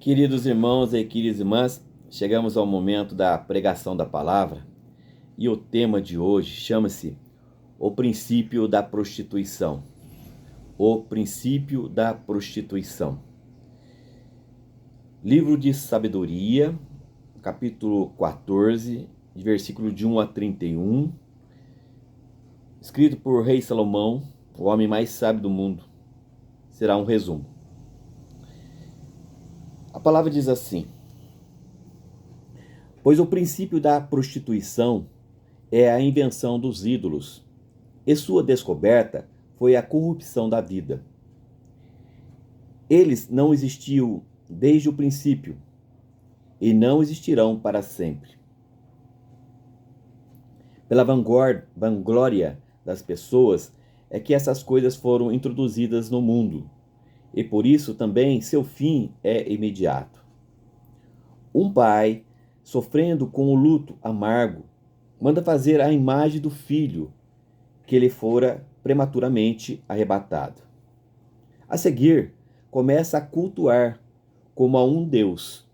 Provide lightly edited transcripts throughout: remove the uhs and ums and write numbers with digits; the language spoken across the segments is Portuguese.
Queridos irmãos e queridas irmãs, chegamos ao momento da pregação da palavra e o tema de hoje chama-se O Princípio da Prostituição. O Princípio da Prostituição. Livro de Sabedoria, capítulo 14, versículo de 1 a 31, escrito por Rei Salomão, o homem mais sábio do mundo. Será um resumo. A palavra diz assim: pois o princípio da prostituição é a invenção dos ídolos, e sua descoberta foi a corrupção da vida. Eles não existiam desde o princípio, e não existirão para sempre. Pela vanglória das pessoas é que essas coisas foram introduzidas no mundo, e por isso também seu fim é imediato. Um pai, sofrendo com o luto amargo, manda fazer a imagem do filho que lhe fora prematuramente arrebatado. A seguir, começa a cultuar como a um Deus,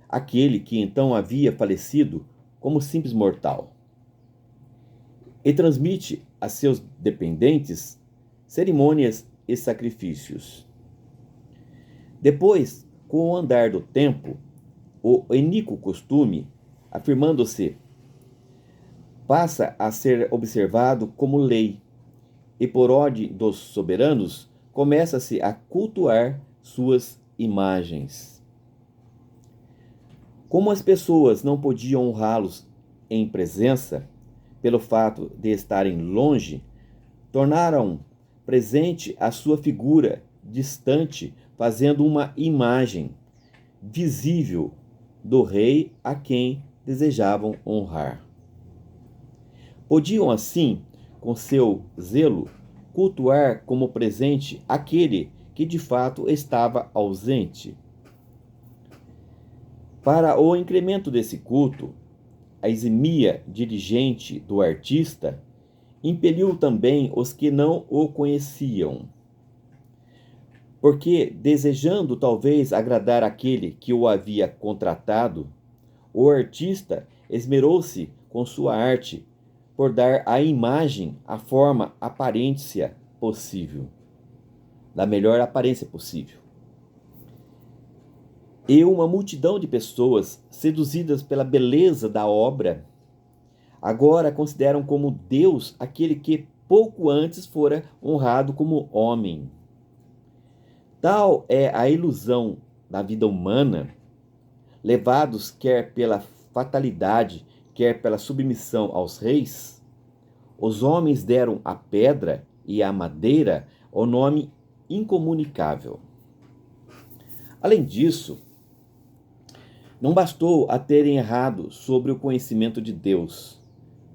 aquele que então havia falecido como simples mortal, e transmite a seus dependentes cerimônias e sacrifícios. Depois, com o andar do tempo, o iníquo costume, afirmando-se, passa a ser observado como lei, e por ordem dos soberanos, começa-se a cultuar suas imagens. Como as pessoas não podiam honrá-los em presença, pelo fato de estarem longe, tornaram presente a sua figura distante, fazendo uma imagem visível do rei a quem desejavam honrar. Podiam assim, com seu zelo, cultuar como presente aquele que de fato estava ausente. Para o incremento desse culto, a eximia dirigente do artista impeliu também os que não o conheciam, porque, desejando talvez agradar aquele que o havia contratado, o artista esmerou-se com sua arte por dar à imagem a forma aparência possível, da melhor aparência possível. E uma multidão de pessoas, seduzidas pela beleza da obra, agora consideram como Deus aquele que pouco antes fora honrado como homem. Tal é a ilusão da vida humana, levados quer pela fatalidade, quer pela submissão aos reis, os homens deram à pedra e à madeira o nome incomunicável. Além disso, não bastou a terem errado sobre o conhecimento de Deus,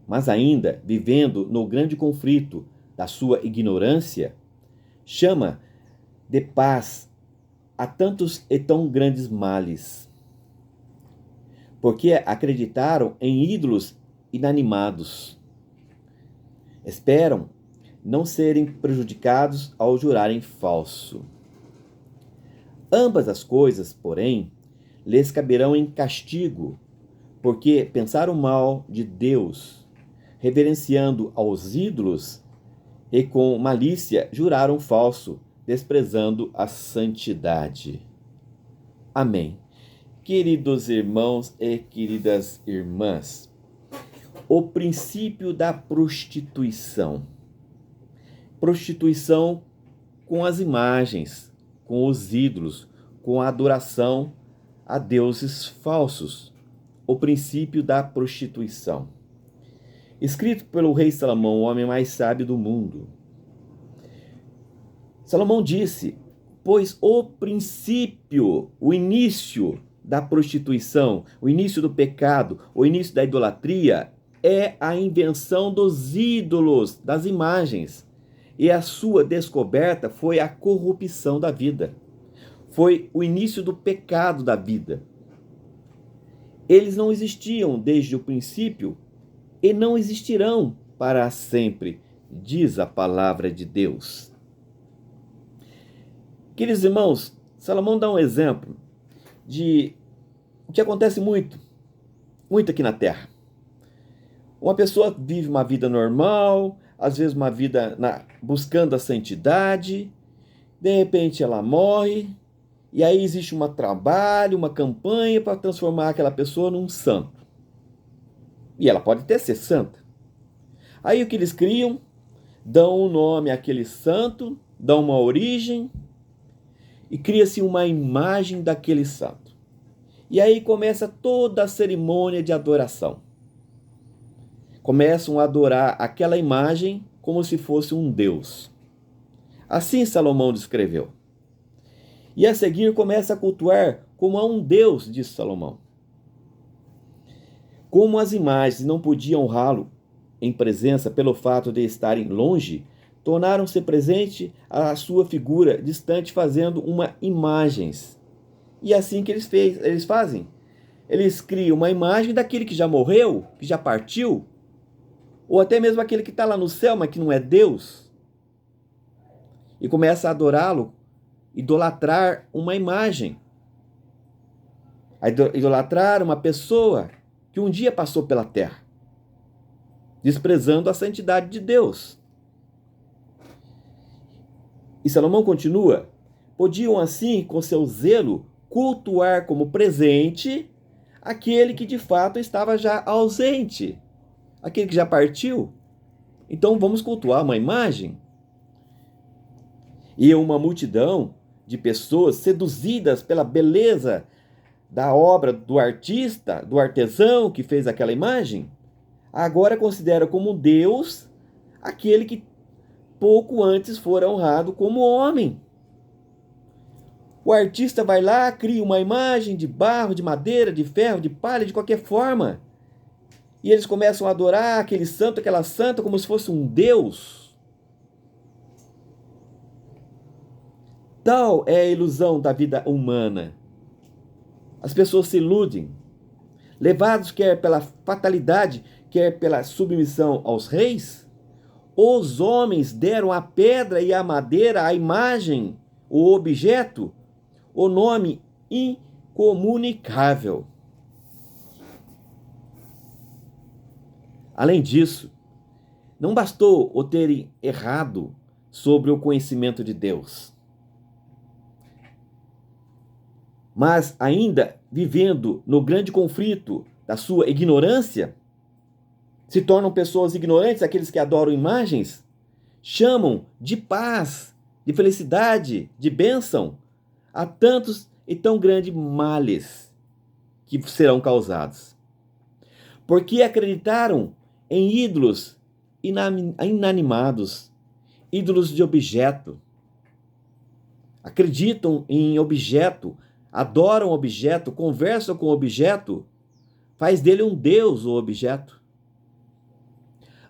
mas ainda, vivendo no grande conflito da sua ignorância, chama de paz a tantos e tão grandes males, porque acreditaram em ídolos inanimados. Esperam não serem prejudicados ao jurarem falso. Ambas as coisas, porém, lhes caberão em castigo, porque pensaram mal de Deus, reverenciando aos ídolos, e com malícia juraram falso, desprezando a santidade. Amém. Queridos irmãos e queridas irmãs, o princípio da prostituição. Prostituição com as imagens, com os ídolos, com a adoração a deuses falsos. O princípio da prostituição. Escrito pelo rei Salomão, o homem mais sábio do mundo. Salomão disse: pois o princípio, o início da prostituição, o início do pecado, o início da idolatria é a invenção dos ídolos, das imagens. E a sua descoberta foi a corrupção da vida. Foi o início do pecado da vida. Eles não existiam desde o princípio e não existirão para sempre, diz a palavra de Deus. Queridos irmãos, Salomão dá um exemplo de o que acontece muito aqui na Terra. Uma pessoa vive uma vida normal, às vezes uma vida buscando a santidade, de repente ela morre, e aí existe um trabalho, uma campanha para transformar aquela pessoa num santo. E ela pode até ser santa. Aí o que eles criam? Dão um nome àquele santo, dão uma origem, e cria-se uma imagem daquele santo. E aí começa toda a cerimônia de adoração. Começam a adorar aquela imagem como se fosse um deus. Assim Salomão descreveu. E a seguir começa a cultuar como a um deus, disse Salomão. Como as imagens não podiam honrá-lo em presença pelo fato de estarem longe, tornaram-se presente a sua figura distante, fazendo uma imagens. E é assim que eles fazem. Eles criam uma imagem daquele que já morreu, que já partiu, ou até mesmo aquele que está lá no céu, mas que não é Deus, e começa a adorá-lo, idolatrar uma imagem, a idolatrar uma pessoa que um dia passou pela terra, desprezando a santidade de Deus. E Salomão continua: podiam assim, com seu zelo, cultuar como presente aquele que de fato estava já ausente, aquele que já partiu. Então vamos cultuar uma imagem? E uma multidão de pessoas seduzidas pela beleza da obra do artista, do artesão que fez aquela imagem, agora considera como Deus aquele que pouco antes fora honrado como homem. O artista vai lá, cria uma imagem de barro, de madeira, de ferro, de palha, de qualquer forma. E eles começam a adorar aquele santo, aquela santa, como se fosse um Deus. Tal é a ilusão da vida humana. As pessoas se iludem, levados quer pela fatalidade, quer pela submissão aos reis. Os homens deram à pedra e à madeira, à imagem, o objeto, o nome incomunicável. Além disso, não bastou o terem errado sobre o conhecimento de Deus, mas ainda vivendo no grande conflito da sua ignorância, se tornam pessoas ignorantes, aqueles que adoram imagens, chamam de paz, de felicidade, de bênção a tantos e tão grandes males que serão causados. Porque acreditaram em ídolos inanimados, ídolos de objeto. Acreditam em objeto, adoram objeto, conversam com o objeto, faz dele um Deus o objeto.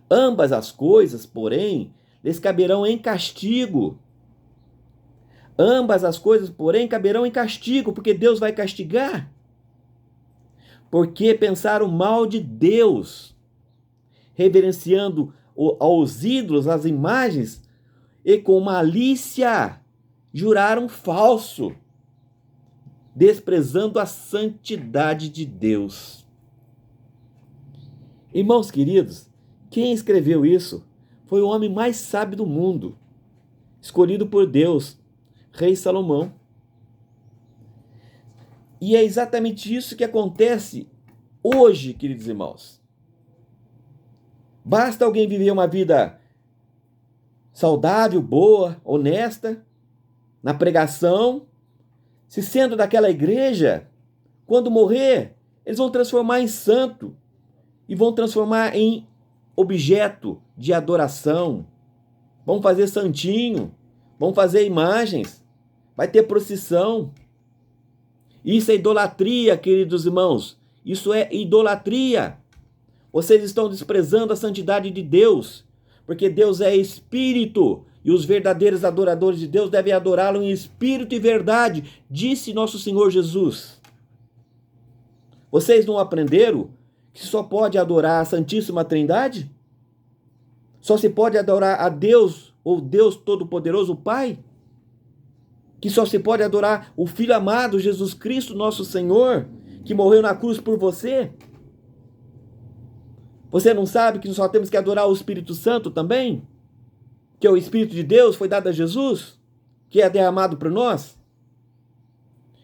Ambas as coisas, porém, lhes caberão em castigo. Ambas as coisas, porém, caberão em castigo, porque Deus vai castigar. Porque pensaram mal de Deus, reverenciando aos ídolos, as imagens, e com malícia juraram falso, desprezando a santidade de Deus. Irmãos queridos, quem escreveu isso foi o homem mais sábio do mundo, escolhido por Deus, Rei Salomão. E é exatamente isso que acontece hoje, queridos irmãos. Basta alguém viver uma vida saudável, boa, honesta, na pregação, se sendo daquela igreja, quando morrer, eles vão transformar em santo e vão transformar em objeto de adoração. Vão fazer santinho, vão fazer imagens, vai ter procissão. Isso é idolatria, queridos irmãos. Isso é idolatria. Vocês estão desprezando a santidade de Deus, porque Deus é espírito e os verdadeiros adoradores de Deus devem adorá-lo em espírito e verdade, disse nosso Senhor Jesus. Vocês não aprenderam que só pode adorar a Santíssima Trindade? Só se pode adorar a Deus, ou Deus Todo-Poderoso, o Pai? que só se pode adorar o Filho amado, Jesus Cristo, nosso Senhor, que morreu na cruz por você? Você não sabe que só temos que adorar o Espírito Santo também? Que é o Espírito de Deus, foi dado a Jesus, que é derramado por nós?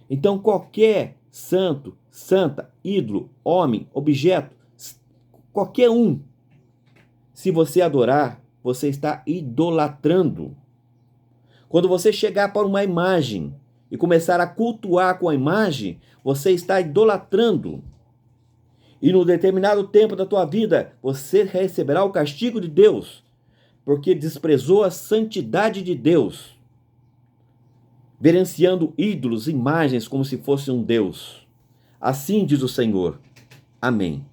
Então qualquer santo, santa, ídolo, homem, objeto, qualquer um, se você adorar, você está idolatrando. Quando você chegar para uma imagem e começar a cultuar com a imagem, você está idolatrando. E no determinado tempo da tua vida, você receberá o castigo de Deus, porque desprezou a santidade de Deus, verenciando ídolos, imagens como se fosse um Deus. Assim diz o Senhor. Amém.